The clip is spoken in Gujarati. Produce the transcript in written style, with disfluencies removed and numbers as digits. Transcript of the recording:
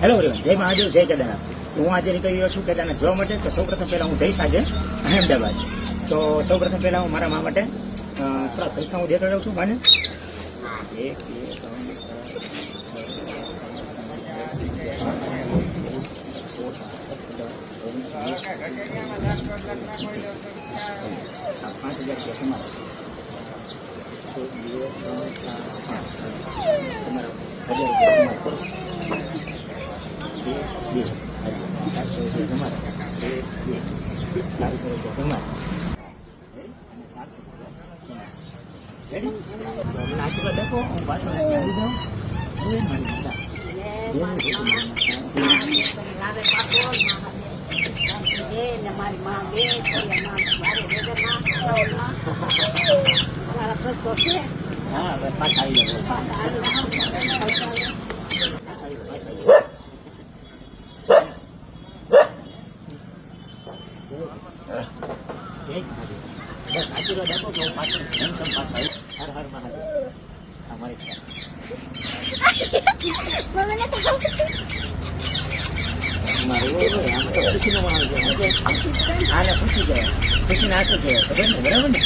હેલો એવરીવન, જય મહાદેવ, જય કેદારનાથ. હું આજે નીકળી રહ્યો છું કેદારનાથ જવા માટે. તો સૌપ્રથમ પહેલાં હું જઈશ આજે અહેમદાબાદ. તો સૌપ્રથમ પહેલાં હું મારા મા માટે થોડા પૈસા હું દેતો જાઉં છું માને. 1 2 3 4 5 5,000 રૂપિયા તમારા 400 રૂપિયા તમારા 400 આશીર્વાદ આપો. હું પાછળ આવી જાઉં. મારી માં બે હા બસ પાછા આવી જાવ. જય મહાદેવ. બસ આશીર્વાદ આપો કે હું પાછળ પાછા આવી. હર હર મહાદેવ. અમારી મારું આમ તો ખુશીનો માહોલ છે. આને ખુશી કહેવાય, ખુશીને આંસુ કહેવાય. ખબર ને? બરાબર ને?